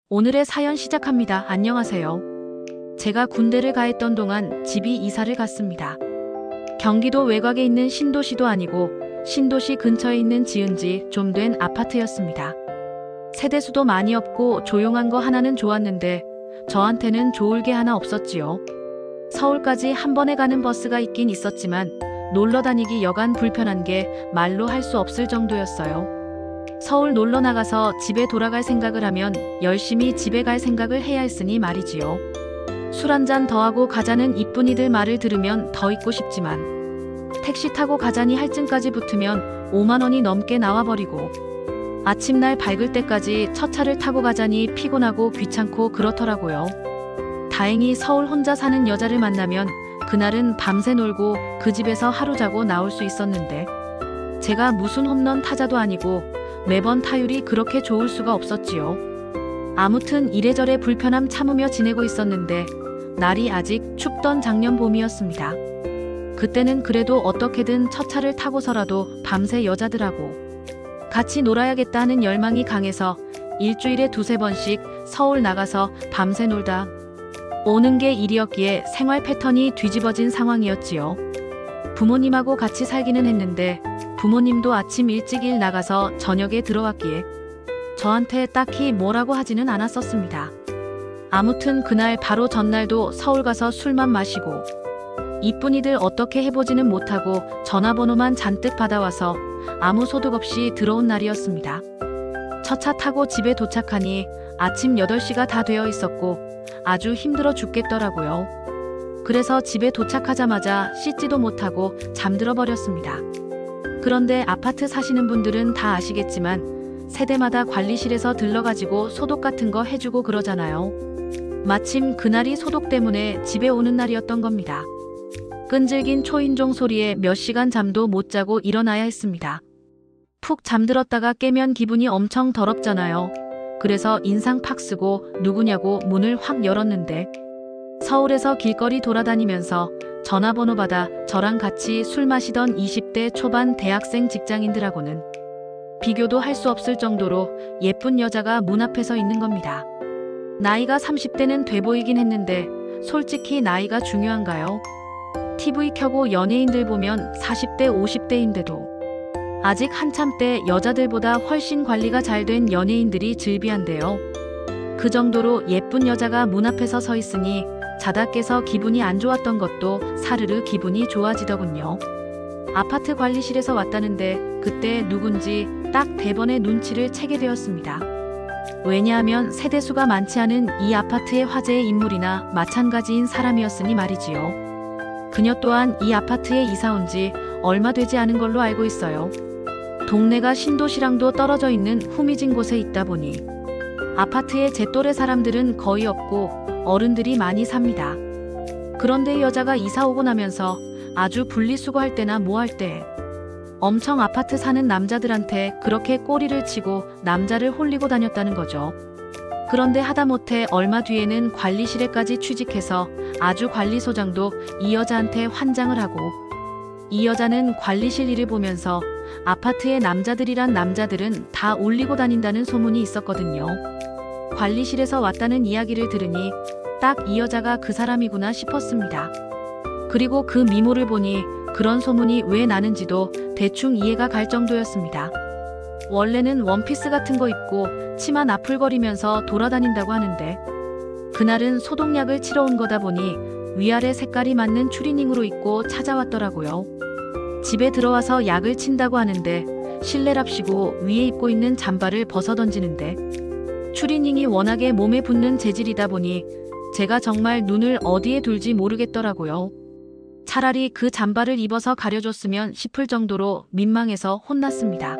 오늘의 사연 시작합니다. 안녕하세요. 제가 군대를 가했던 동안 집이 이사를 갔습니다. 경기도 외곽에 있는 신도시도 아니고 신도시 근처에 있는 지은 지 좀 된 아파트였습니다. 세대수도 많이 없고 조용한 거 하나는 좋았는데 저한테는 좋을 게 하나 없었지요. 서울까지 한 번에 가는 버스가 있긴 있었지만 놀러 다니기 여간 불편한 게 말로 할 수 없을 정도였어요. 서울 놀러 나가서 집에 돌아갈 생각을 하면 열심히 집에 갈 생각을 해야 했으니 말이지요. 술 한잔 더 하고 가자는 이쁜이들 말을 들으면 더 있고 싶지만 택시 타고 가자니 할증까지 붙으면 5만 원이 넘게 나와버리고 아침날 밝을 때까지 첫 차를 타고 가자니 피곤하고 귀찮고 그렇더라고요. 다행히 서울 혼자 사는 여자를 만나면 그날은 밤새 놀고 그 집에서 하루 자고 나올 수 있었는데 제가 무슨 홈런 타자도 아니고 매번 타율이 그렇게 좋을 수가 없었지요. 아무튼 이래저래 불편함 참으며 지내고 있었는데 날이 아직 춥던 작년 봄이었습니다. 그때는 그래도 어떻게든 첫 차를 타고서라도 밤새 여자들하고 같이 놀아야겠다 하는 열망이 강해서 일주일에 두세 번씩 서울 나가서 밤새 놀다 오는 게 일이었기에 생활 패턴이 뒤집어진 상황이었지요. 부모님하고 같이 살기는 했는데 부모님도 아침 일찍 일 나가서 저녁에 들어왔기에 저한테 딱히 뭐라고 하지는 않았었습니다. 아무튼 그날 바로 전날도 서울 가서 술만 마시고 이쁜이들 어떻게 해보지는 못하고 전화번호만 잔뜩 받아와서 아무 소득 없이 들어온 날이었습니다. 첫 차 타고 집에 도착하니 아침 8시가 다 되어 있었고 아주 힘들어 죽겠더라고요. 그래서 집에 도착하자마자 씻지도 못하고 잠들어 버렸습니다. 그런데 아파트 사시는 분들은 다 아시겠지만 세대마다 관리실에서 들러가지고 소독 같은 거 해주고 그러잖아요. 마침 그날이 소독 때문에 집에 오는 날이었던 겁니다. 끈질긴 초인종 소리에 몇 시간 잠도 못 자고 일어나야 했습니다. 푹 잠들었다가 깨면 기분이 엄청 더럽잖아요. 그래서 인상 팍 쓰고 누구냐고 문을 확 열었는데 서울에서 길거리 돌아다니면서 전화번호 받아 저랑 같이 술 마시던 20대 초반 대학생 직장인들하고는 비교도 할 수 없을 정도로 예쁜 여자가 문 앞에 서 있는 겁니다. 나이가 30대는 돼 보이긴 했는데 솔직히 나이가 중요한가요? TV 켜고 연예인들 보면 40대 50대인데도 아직 한참 때 여자들보다 훨씬 관리가 잘 된 연예인들이 즐비한데요. 그 정도로 예쁜 여자가 문 앞에서 서 있으니 자다 깨서 기분이 안 좋았던 것도 사르르 기분이 좋아지더군요. 아파트 관리실에서 왔다는데 그때 누군지 딱 대번에 눈치를 채게 되었습니다. 왜냐하면 세대수가 많지 않은 이 아파트의 화제의 인물이나 마찬가지인 사람이었으니 말이지요. 그녀 또한 이 아파트에 이사 온 지 얼마 되지 않은 걸로 알고 있어요. 동네가 신도시랑도 떨어져 있는 후미진 곳에 있다 보니 아파트에 제 또래 사람들은 거의 없고 어른들이 많이 삽니다. 그런데 여자가 이사 오고 나면서 아주 분리수거할 때나 뭐 할 때 엄청 아파트 사는 남자들한테 그렇게 꼬리를 치고 남자를 홀리고 다녔다는 거죠. 그런데 하다못해 얼마 뒤에는 관리실에까지 취직해서 아주 관리소장도 이 여자한테 환장을 하고 이 여자는 관리실 일을 보면서 아파트의 남자들이란 남자들은 다 올리고 다닌다는 소문이 있었거든요. 관리실에서 왔다는 이야기를 들으니 딱 이 여자가 그 사람이구나 싶었습니다. 그리고 그 미모를 보니 그런 소문이 왜 나는지도 대충 이해가 갈 정도였습니다. 원래는 원피스 같은 거 입고 치마 나풀거리면서 돌아다닌다고 하는데 그날은 소독약을 치러 온 거다 보니 위아래 색깔이 맞는 추리닝으로 입고 찾아왔더라고요. 집에 들어와서 약을 친다고 하는데 실내랍시고 위에 입고 있는 잠바를 벗어던지는데 추리닝이 워낙에 몸에 붙는 재질이다 보니 제가 정말 눈을 어디에 둘지 모르겠더라고요. 차라리 그 잠바를 입어서 가려줬으면 싶을 정도로 민망해서 혼났습니다.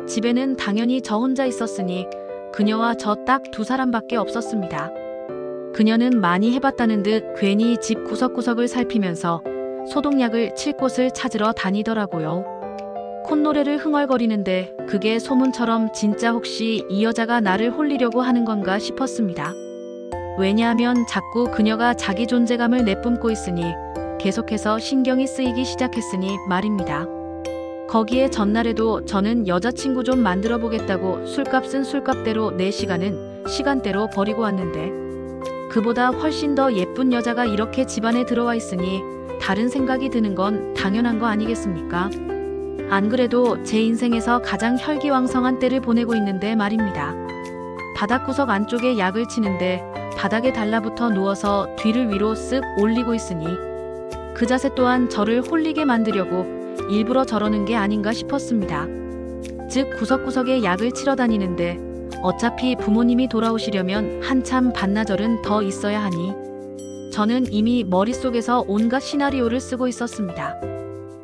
집에는 당연히 저 혼자 있었으니 그녀와 저 딱 두 사람밖에 없었습니다. 그녀는 많이 해봤다는 듯 괜히 집 구석구석을 살피면서 소독약을 칠 곳을 찾으러 다니더라고요. 콧노래를 흥얼거리는데 그게 소문처럼 진짜 혹시 이 여자가 나를 홀리려고 하는 건가 싶었습니다. 왜냐하면 자꾸 그녀가 자기 존재감을 내뿜고 있으니 계속해서 신경이 쓰이기 시작했으니 말입니다. 거기에 전날에도 저는 여자친구 좀 만들어 보겠다고 술값은 술값대로 내 시간은 시간대로 버리고 왔는데 그보다 훨씬 더 예쁜 여자가 이렇게 집안에 들어와 있으니 다른 생각이 드는 건 당연한 거 아니겠습니까? 안 그래도 제 인생에서 가장 혈기왕성한 때를 보내고 있는데 말입니다. 바닥구석 안쪽에 약을 치는데 바닥에 달라붙어 누워서 뒤를 위로 쓱 올리고 있으니 그 자세 또한 저를 홀리게 만들려고 일부러 저러는 게 아닌가 싶었습니다. 즉 구석구석에 약을 치러 다니는데 어차피 부모님이 돌아오시려면 한참 반나절은 더 있어야 하니 저는 이미 머릿속에서 온갖 시나리오를 쓰고 있었습니다.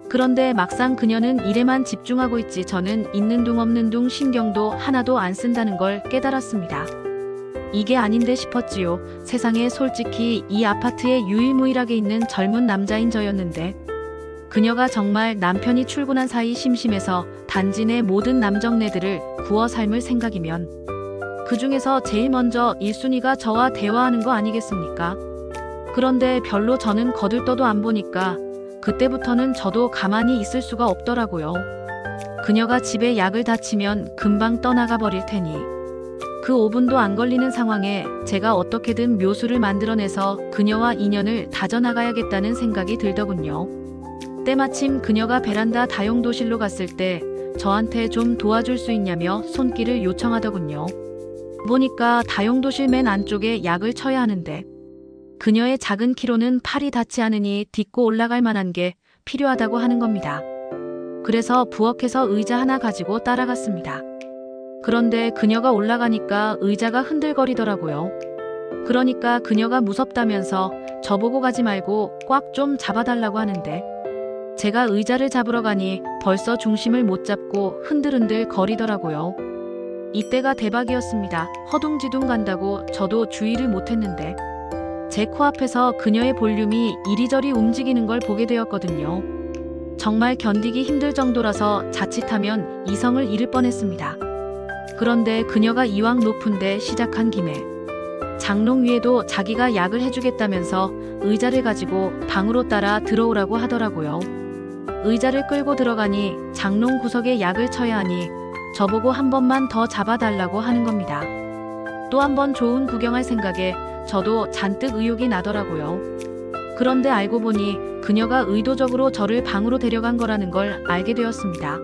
그런데 막상 그녀는 일에만 집중하고 있지 저는 있는 둥 없는 둥 신경도 하나도 안 쓴다는 걸 깨달았습니다. 이게 아닌데 싶었지요. 세상에 솔직히 이 아파트에 유일무이하게 있는 젊은 남자인 저였는데 그녀가 정말 남편이 출근한 사이 심심해서 단지 내 모든 남정네들을 구워 삶을 생각이면 그 중에서 제일 먼저 1순위가 저와 대화하는 거 아니겠습니까? 그런데 별로 저는 거들떠도 안 보니까 그때부터는 저도 가만히 있을 수가 없더라고요. 그녀가 집에 약을 다 치면 금방 떠나가 버릴 테니 그 5분도 안 걸리는 상황에 제가 어떻게든 묘수를 만들어내서 그녀와 인연을 다져나가야겠다는 생각이 들더군요. 때마침 그녀가 베란다 다용도실로 갔을 때 저한테 좀 도와줄 수 있냐며 손길을 요청하더군요. 보니까 다용도실 맨 안쪽에 약을 쳐야 하는데 그녀의 작은 키로는 팔이 닿지 않으니 딛고 올라갈 만한 게 필요하다고 하는 겁니다. 그래서 부엌에서 의자 하나 가지고 따라갔습니다. 그런데 그녀가 올라가니까 의자가 흔들거리더라고요. 그러니까 그녀가 무섭다면서 저보고 가지 말고 꽉 좀 잡아달라고 하는데 제가 의자를 잡으러 가니 벌써 중심을 못 잡고 흔들흔들 거리더라고요. 이때가 대박이었습니다. 허둥지둥 간다고 저도 주의를 못했는데 제 코앞에서 그녀의 볼륨이 이리저리 움직이는 걸 보게 되었거든요. 정말 견디기 힘들 정도라서 자칫하면 이성을 잃을 뻔했습니다. 그런데 그녀가 이왕 높은데 시작한 김에 장롱 위에도 자기가 약을 해주겠다면서 의자를 가지고 방으로 따라 들어오라고 하더라고요. 의자를 끌고 들어가니 장롱 구석에 약을 쳐야 하니 저보고 한 번만 더 잡아달라고 하는 겁니다. 또 한 번 좋은 구경할 생각에 저도 잔뜩 의욕이 나더라고요. 그런데 알고 보니 그녀가 의도적으로 저를 방으로 데려간 거라는 걸 알게 되었습니다.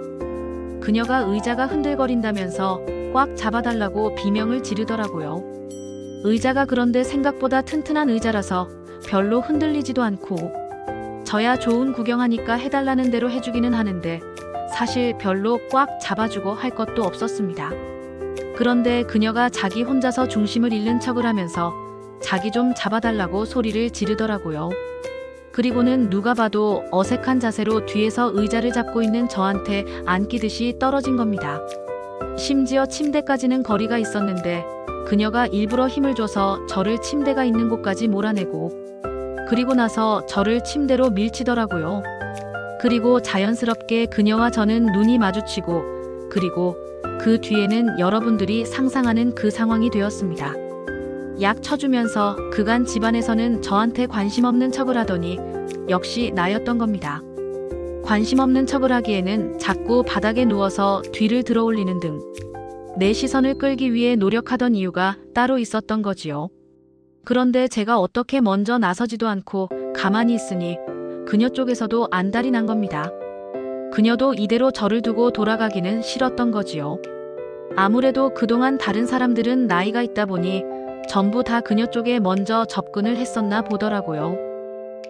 그녀가 의자가 흔들거린다면서 꽉 잡아달라고 비명을 지르더라고요. 의자가 그런데 생각보다 튼튼한 의자라서 별로 흔들리지도 않고 저야 좋은 구경하니까 해달라는 대로 해주기는 하는데 사실 별로 꽉 잡아주고 할 것도 없었습니다. 그런데 그녀가 자기 혼자서 중심을 잃는 척을 하면서 자기 좀 잡아달라고 소리를 지르더라고요. 그리고는 누가 봐도 어색한 자세로 뒤에서 의자를 잡고 있는 저한테 안기듯이 떨어진 겁니다. 심지어 침대까지는 거리가 있었는데 그녀가 일부러 힘을 줘서 저를 침대가 있는 곳까지 몰아내고 그리고 나서 저를 침대로 밀치더라고요. 그리고 자연스럽게 그녀와 저는 눈이 마주치고 그리고 그 뒤에는 여러분들이 상상하는 그 상황이 되었습니다. 약 쳐주면서 그간 집안에서는 저한테 관심 없는 척을 하더니 역시 나였던 겁니다. 관심 없는 척을 하기에는 자꾸 바닥에 누워서 뒤를 들어올리는 등 내 시선을 끌기 위해 노력하던 이유가 따로 있었던 거지요. 그런데 제가 어떻게 먼저 나서지도 않고 가만히 있으니 그녀 쪽에서도 안달이 난 겁니다. 그녀도 이대로 저를 두고 돌아가기는 싫었던 거지요. 아무래도 그동안 다른 사람들은 나이가 있다 보니 전부 다 그녀 쪽에 먼저 접근을 했었나 보더라고요.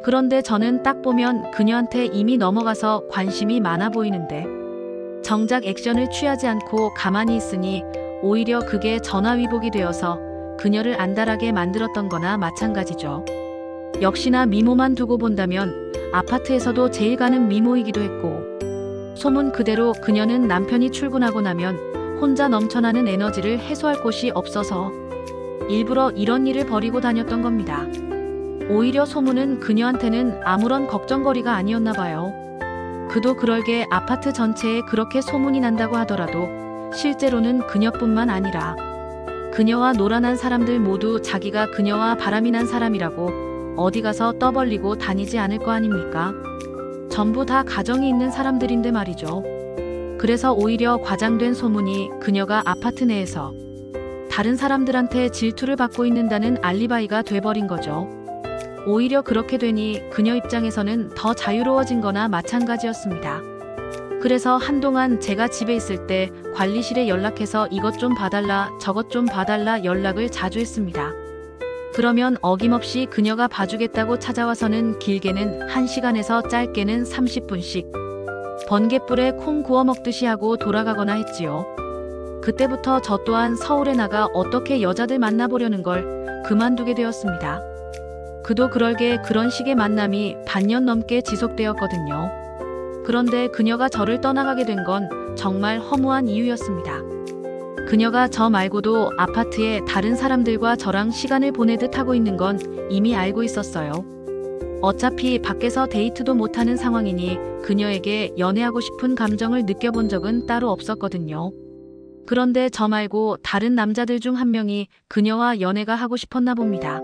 그런데 저는 딱 보면 그녀한테 이미 넘어가서 관심이 많아 보이는데 정작 액션을 취하지 않고 가만히 있으니 오히려 그게 전화위복이 되어서 그녀를 안달하게 만들었던 거나 마찬가지죠. 역시나 미모만 두고 본다면 아파트에서도 제일 가는 미모이기도 했고 소문 그대로 그녀는 남편이 출근하고 나면 혼자 넘쳐나는 에너지를 해소할 곳이 없어서 일부러 이런 일을 벌이고 다녔던 겁니다. 오히려 소문은 그녀한테는 아무런 걱정거리가 아니었나 봐요. 그도 그럴게 아파트 전체에 그렇게 소문이 난다고 하더라도 실제로는 그녀뿐만 아니라 그녀와 놀아난 사람들 모두 자기가 그녀와 바람이 난 사람이라고 어디 가서 떠벌리고 다니지 않을 거 아닙니까? 전부 다 가정이 있는 사람들인데 말이죠. 그래서 오히려 과장된 소문이 그녀가 아파트 내에서 다른 사람들한테 질투를 받고 있는다는 알리바이가 돼버린 거죠. 오히려 그렇게 되니 그녀 입장에서는 더 자유로워진 거나 마찬가지였습니다. 그래서 한동안 제가 집에 있을 때 관리실에 연락해서 이것 좀 봐달라 저것 좀 봐달라 연락을 자주 했습니다. 그러면 어김없이 그녀가 봐주겠다고 찾아와서는 길게는 1시간에서 짧게는 30분씩 번갯불에 콩 구워 먹듯이 하고 돌아가거나 했지요. 그때부터 저 또한 서울에 나가 어떻게 여자들 만나보려는 걸 그만두게 되었습니다. 그도 그럴게 그런 식의 만남이 반년 넘게 지속되었거든요. 그런데 그녀가 저를 떠나가게 된 건 정말 허무한 이유였습니다. 그녀가 저 말고도 아파트에 다른 사람들과 저랑 시간을 보내듯 하고 있는 건 이미 알고 있었어요. 어차피 밖에서 데이트도 못하는 상황이니 그녀에게 연애하고 싶은 감정을 느껴본 적은 따로 없었거든요. 그런데 저 말고 다른 남자들 중 한 명이 그녀와 연애가 하고 싶었나 봅니다.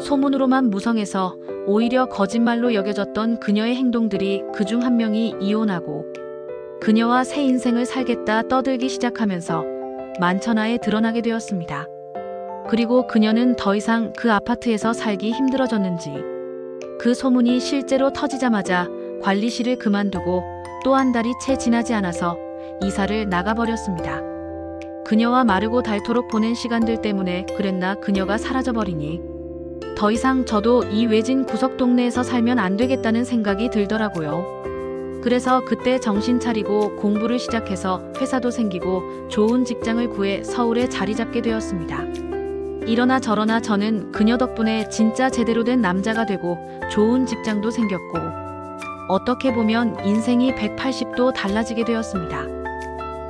소문으로만 무성해서 오히려 거짓말로 여겨졌던 그녀의 행동들이 그중 한 명이 이혼하고 그녀와 새 인생을 살겠다 떠들기 시작하면서 만천하에 드러나게 되었습니다. 그리고 그녀는 더 이상 그 아파트에서 살기 힘들어졌는지 그 소문이 실제로 터지자마자 관리실을 그만두고 또 한 달이 채 지나지 않아서 이사를 나가버렸습니다. 그녀와 마르고 닳도록 보낸 시간들 때문에 그랬나 그녀가 사라져버리니 더 이상 저도 이 외진 구석 동네에서 살면 안 되겠다는 생각이 들더라고요. 그래서 그때 정신 차리고 공부를 시작해서 회사도 생기고 좋은 직장을 구해 서울에 자리 잡게 되었습니다. 이러나 저러나 저는 그녀 덕분에 진짜 제대로 된 남자가 되고 좋은 직장도 생겼고 어떻게 보면 인생이 180도 달라지게 되었습니다.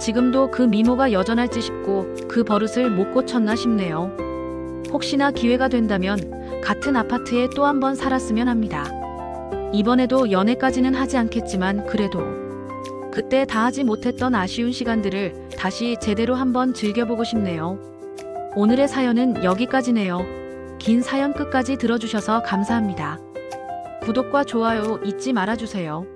지금도 그 미모가 여전할지 싶고 그 버릇을 못 고쳤나 싶네요. 혹시나 기회가 된다면 같은 아파트에 또 한 번 살았으면 합니다. 이번에도 연애까지는 하지 않겠지만 그래도 그때 다 하지 못했던 아쉬운 시간들을 다시 제대로 한번 즐겨보고 싶네요. 오늘의 사연은 여기까지네요. 긴 사연 끝까지 들어주셔서 감사합니다. 구독과 좋아요 잊지 말아주세요.